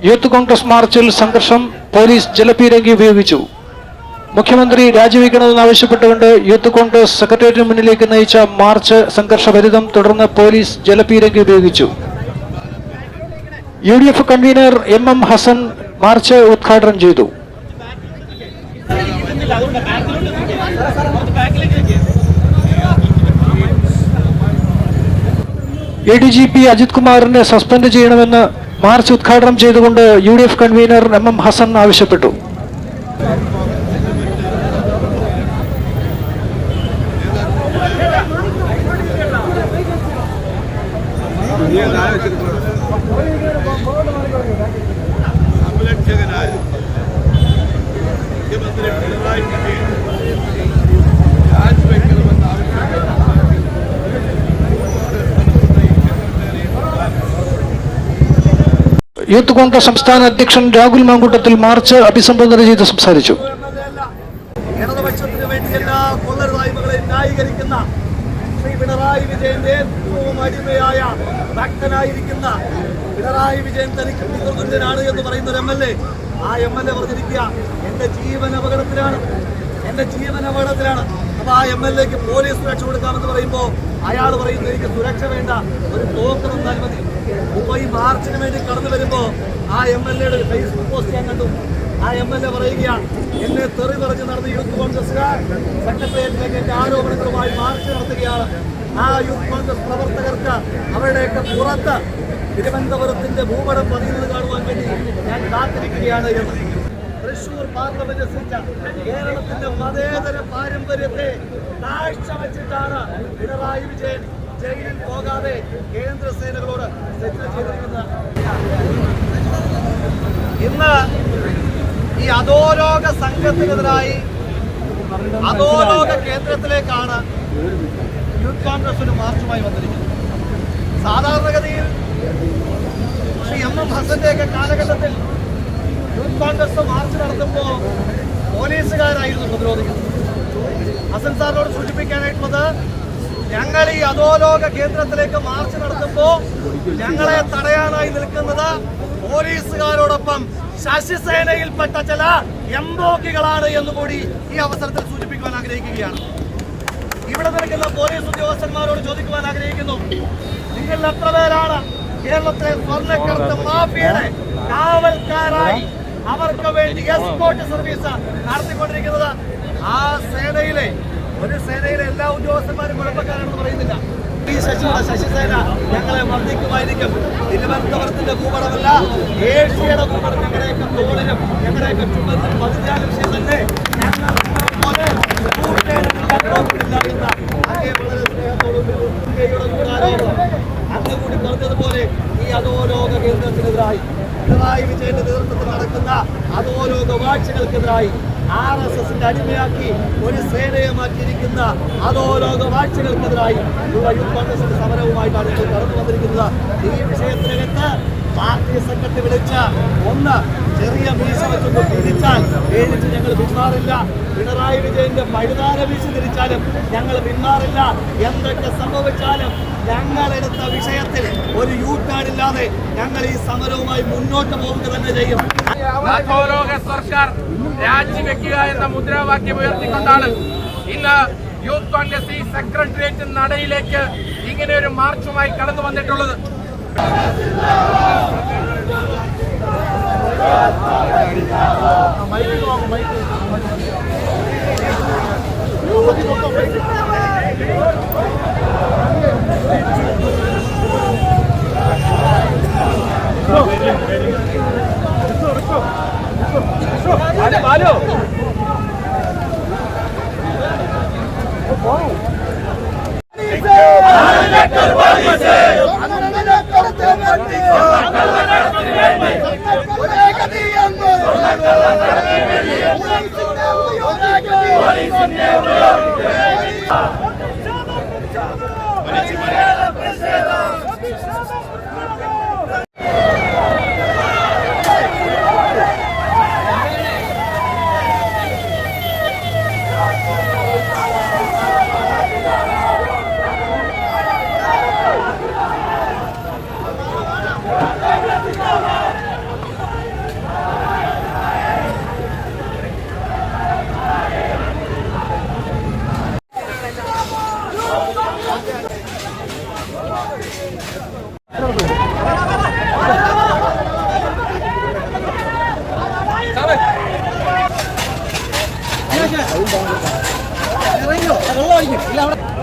Youth Congress മാർച്ചിൽ സംഘർഷം, police ജലപീരങ്കി ഉപയോഗിച്ചു. മുഖ്യമന്ത്രി രാജിവെക്കണമെന്നാവശ്യപ്പെട്ടുകൊണ്ട് യൂത്ത് കോൺഗ്രസ് സെക്രട്ടേറിയറ്റിന് മുന്നിലേക്ക് നയിച്ച മാർച്ച് സംഘർഷഭരിതം. തുടർന്ന് പോലീസ് ജലപീരങ്കി ഉപയോഗിച്ചു. UDF convener MM Hasan march ഉദ്ഘാടനം ചെയ്തു. ADGP അജിത് കുമാറിനെ സസ്പെൻഡ് ചെയ്യണമെന്ന് മാർച്ച് ഉദ്ഘാടനം ചെയ്തുകൊണ്ട് UDF കൺവീനർ MM ഹസൻ ആവശ്യപ്പെട്ടു. യൂത്ത് കോൺഗ്രസ് സംസ്ഥാന അധ്യക്ഷൻ രാഹുൽ മാങ്കൂട്ടത്തിൽ മാർച്ച് അഭിസംബോധന ചെയ്ത് സംസാരിച്ചു. ഇടതുപക്ഷത്തിന് വേണ്ടി എല്ലാ കൊള്ളരുതായ്മകളെയും ന്യായീകരിക്കുന്ന ശ്രീ പിണറായി വിജയന്റെ ഏറ്റവും അടിമയായ ഭക്തനായിരിക്കുന്ന പിണറായി വിജയൻ തനിക്ക് പിതൃതുല്യനാണ് എന്ന് പറയുന്ന ഒരു MLA, ആ MLA പറഞ്ഞിരിക്കുക എന്റെ ജീവൻ അപകടത്തിലാണ്. അപ്പൊ ആ MLAക്ക് പോലീസ് സുരക്ഷ കൊടുക്കാമെന്ന് പറയുമ്പോൾ അയാൾ പറയുന്നു എനിക്ക് സുരക്ഷ വേണ്ട, ഒരു തോക്ക് തന്നാൽ മതി. ഇപ്പൊ ഈ മാർച്ചിന് വേണ്ടി കടന്നു വരുമ്പോ ആ MLAയുടെ ഫേസ്ബുക്ക് പോസ്റ്റ് ഞാൻ കണ്ടു. ആ MLA പറയുകയാണ് എന്നെ തെറി പറഞ്ഞ് നടന്ന യൂത്ത് കോൺഗ്രസ്സുകാർ സെക്രട്ടേറിയറ്റിലേക്ക് എന്റെ ആരോപണങ്ങളുമായി മാർച്ച് നടത്തുകയാണ്. ആ യൂത്ത് കോൺഗ്രസ് പ്രവർത്തകർക്ക് അവരുടെയൊക്കെ പുറത്ത് തിരുവനന്തപുരത്തിന്റെ ഭൂപടം പതിയുന്നത് കാണുവാൻ വേണ്ടി ഞാൻ കാത്തിരിക്കുകയാണ് എന്ന്. തൃശൂർ പാർലമെന്റ് സീറ്റ് കേരളത്തിന്റെ മതേതര പാരമ്പര്യത്തെ കാഴ്ചവെച്ചിട്ടാണ് പിണറായി വിജയൻ ജയിലിൽ പോകാതെ കേന്ദ്ര സേനകളോട് തെറ്റ് ചെയ്തിരിക്കുന്നത്. ഇന്ന് ഈ അധോലോക സംഘത്തിനെതിരായി അധോലോക കേന്ദ്രത്തിലേക്കാണ് യൂത്ത് കോൺഗ്രസ് ഒരു മാർച്ചുമായി വന്നിരിക്കുന്നത്. സാധാരണഗതിയിൽ ശ്രീ MM ഹസന്റെയൊക്കെ കാലഘട്ടത്തിൽ യൂത്ത് കോൺഗ്രസ് മാർച്ച് നടത്തുമ്പോൾ പോലീസുകാരായിരുന്നു പ്രതിരോധിക്കുന്നത്. ഹസൻ സാറിനോട് സൂചിപ്പിക്കാനായിട്ടുള്ളത്, ഞങ്ങൾ ഈ അധോലോക കേന്ദ്രത്തിലേക്ക് മാർച്ച് നടത്തുമ്പോൾ ഞങ്ങളെ തടയാനായി നിൽക്കുന്നത് പോലീസുകാരോടൊപ്പം ശശിസേനയിൽപ്പെട്ട ചില എംബോക്കികളാണ് എന്നുകൂടി ഈ അവസരത്തിൽ സൂചിപ്പിക്കുവാൻ ആഗ്രഹിക്കുകയാണ്. ഇവിടെ നിൽക്കുന്ന പോലീസ് ഉദ്യോഗസ്ഥന്മാരോട് ചോദിക്കുവാൻ ആഗ്രഹിക്കുന്നു, നിങ്ങൾ എത്ര പേരാണ് കേരളത്തിലെ സ്വർണ്ണക്കടത്ത് മാഫിയയുടെ കാവൽക്കാരായി അവർക്ക് വേണ്ടി എസ്കോർട്ട് സർവീസ് നടത്തിക്കൊണ്ടിരിക്കുന്നത്? ആ സേനയിലെ എല്ലാ ഉദ്യോഗസ്ഥന്മാരും കുഴപ്പക്കാരാണെന്ന് പറയുന്നില്ല. ഈ ശശിസേന ഞങ്ങളെ മർദ്ദിക്കുമായിരിക്കും. തിരുവനന്തപുരത്തിന്റെ ഭൂപടമല്ല, ഏഷ്യയുടെ ഭൂപടം ഞങ്ങളുടെയൊക്കെ തോളിലും ഞങ്ങളുടെയൊക്കെ ചുമലിലും പതിഞ്ഞാലും ശരി തന്നെ ഞങ്ങൾ പോലെ വളരെ സ്നേഹത്തോടും അന്ന് കൂടി പറഞ്ഞതുപോലെ ഈ അധോലോക കേന്ദ്രത്തിനെതിരായി പിണറായി വിജയന്റെ നേതൃത്വത്തിൽ നടക്കുന്ന അധോലോക വാഴ്ചകൾക്കെതിരായി RSSന്റെ അടിമയാക്കി ഒരു സേനയെ മാറ്റിയിരിക്കുന്ന അധോലോക വാഴ്ചകൾക്കെതിരായി യൂത്ത് കോൺഗ്രസിന്റെ സമരവുമായിട്ടാണ് ഇപ്പോൾ കടന്നു വന്നിരിക്കുന്നത്. ഈ വിഷയത്തിനകത്ത് പാർട്ടി സെക്രട്ടറി വിളിച്ച ഒന്ന് ചെറിയ മീശ വെച്ചൊന്ന് പിടിച്ചാൽ പേടിച്ച് ഞങ്ങൾ പിന്മാറില്ല. പിണറായി വിജയന്റെ പഴുതാര വീശി തിരിച്ചാലും ഞങ്ങൾ പിന്മാറില്ല. എന്തൊക്കെ സംഭവിച്ചാലും ഞങ്ങളെടുത്ത വിഷയത്തിൽ ഒരു യൂട്ടേണില്ലാതെ ഞങ്ങൾ ഈ സമരവുമായി മുന്നോട്ട് പോവുക തന്നെ ചെയ്യും. അധോലോക സർക്കാർ രാജിവെക്കുക എന്ന മുദ്രാവാക്യം ഉയർത്തിക്കൊണ്ടാണ് ഇന്ന് യൂത്ത് കോൺഗ്രസ് ഈ സെക്രട്ടേറിയറ്റ് നടയിലേക്ക് ഇങ്ങനെ ഒരു മാർച്ചുമായി കടന്നു വന്നിട്ടുള്ളത്. ഇല്ല അവിടെ